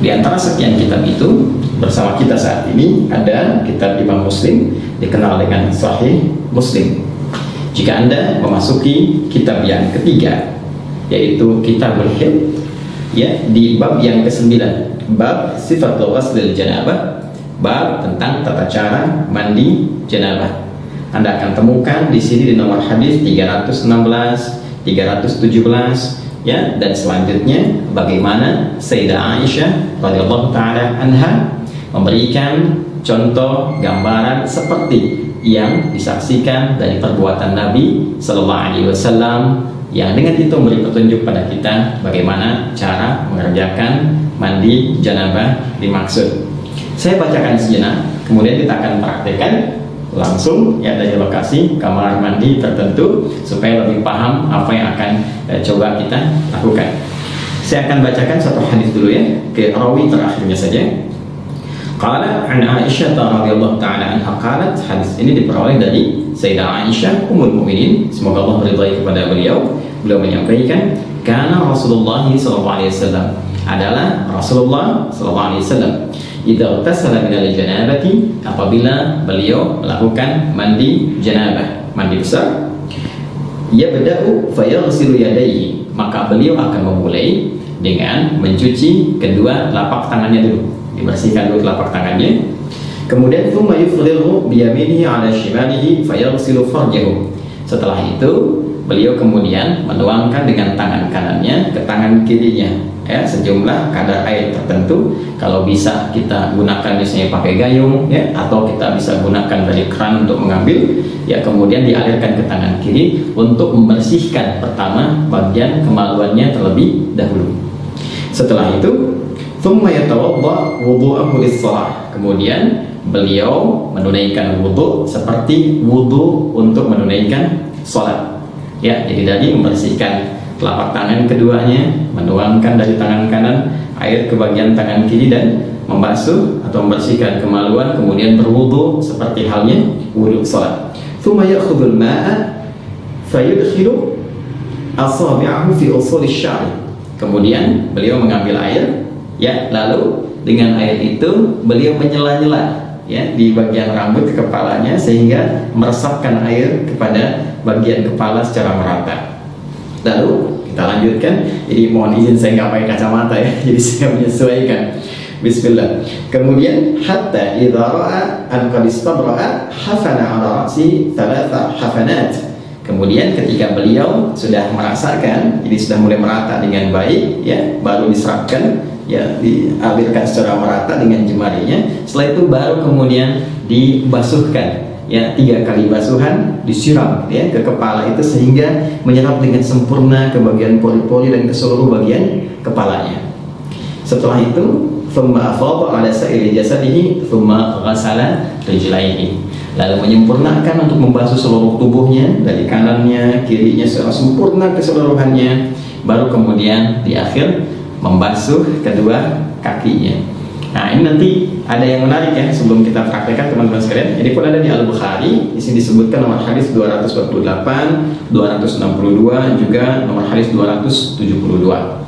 Di antara sekian kitab itu, bersama kita saat ini ada kitab Imam Muslim, dikenal dengan Sahih Muslim. Jika Anda memasuki kitab yang ketiga, yaitu Kitabul Haid, ya, di bab yang ke-9, bab Sifatul Ghuslil Janabah, bab tentang tata cara mandi janabah. Anda akan temukan di sini di nomor hadis 316, 317, ya, dan selanjutnya bagaimana Sayyidah Aisyah radhiyallahu taala anha memberikan contoh gambaran seperti yang disaksikan dari perbuatan Nabi sallallahu alaihi wasallam, yang dengan itu memberi petunjuk pada kita bagaimana cara mengerjakan mandi janabah dimaksud. Saya bacakan sejenak, kemudian kita akan praktekkan langsung, ya, dari lokasi kamar mandi tertentu supaya lebih paham apa yang akan coba kita lakukan. Saya akan bacakan satu hadis dulu, ya, ke rawi terakhirnya saja. Qala an Aisyah radhiyallahu taala anha qalat, hadis ini diperoleh dari Sayyidah Aisyah ummul mukminin, semoga Allah meridai kepada beliau. Beliau menyampaikan, kana Rasulullah sallallahu alaihi wasallam, adalah Rasulullah sallallahu alaihi wasallam, idza tasala minal janabati, apabila beliau melakukan mandi janabah, mandi besar, yabda'u fayaghsilu yadayhi, maka beliau akan memulai dengan mencuci kedua telapak tangannya dulu, dibersihkan dulu telapak tangannya. Kemudian thumma yufrigu biyaminihi ala shimalihi fayaghsilu farjahu, setelah itu beliau kemudian menuangkan dengan tangan kanannya ke tangan kirinya, ya, sejumlah kadar air tertentu. Kalau bisa kita gunakan misalnya pakai gayung, ya, atau kita bisa gunakan dari keran untuk mengambil, ya, kemudian dialirkan ke tangan kiri untuk membersihkan pertama bagian kemaluannya terlebih dahulu. Setelah itu thumma yatawadda wudu'ahu lis-shalah, kemudian beliau menunaikan wudu seperti wudu untuk menunaikan salat, ya, jadi tadi membersihkan telapak tangan keduanya, menuangkan dari tangan kanan air ke bagian tangan kiri dan membasuh atau membersihkan kemaluan, kemudian berwudu seperti halnya wudu salat. Thumma ya'khudhul ma'a fayudkhilu asabi'ahu fi usulis sya'ri, kemudian beliau mengambil air, ya, lalu dengan air itu beliau menyela-nyela, ya, di bagian rambut kepalanya sehingga meresapkan air kepada bagian kepala secara merata. Lalu kita lanjutkan. Jadi mohon izin saya nggak pakai kacamata, ya, jadi saya menyesuaikan. Bismillah. Kemudian hatta idza ra'a an qad istabra'a hafana 'ala ra'si thalatha hafanat. Kemudian ketika beliau sudah merasakan, jadi sudah mulai merata dengan baik, ya, baru diserapkan, ya, dialirkan secara merata dengan jemarinya. Setelah itu baru kemudian dibasuhkan, ya, 3 kali basuhan disiram, ya, ke kepala itu sehingga menyerap dengan sempurna ke bagian pori-pori dan ke seluruh bagian kepalanya. Setelah itu thumma afadha 'ala sa'iri jasadihi thumma ghassala rijlaihi, lalu menyempurnakan untuk membasuh seluruh tubuhnya dari kanannya kirinya secara sempurna keseluruhannya, baru kemudian di akhir membasuh kedua kakinya. Nah, ini nanti ada yang menarik, ya, sebelum kita praktekkan teman-teman sekalian. Ini pun ada di Al-Bukhari. Di sini disebutkan nomor hadis 248, 262, juga nomor hadis 272.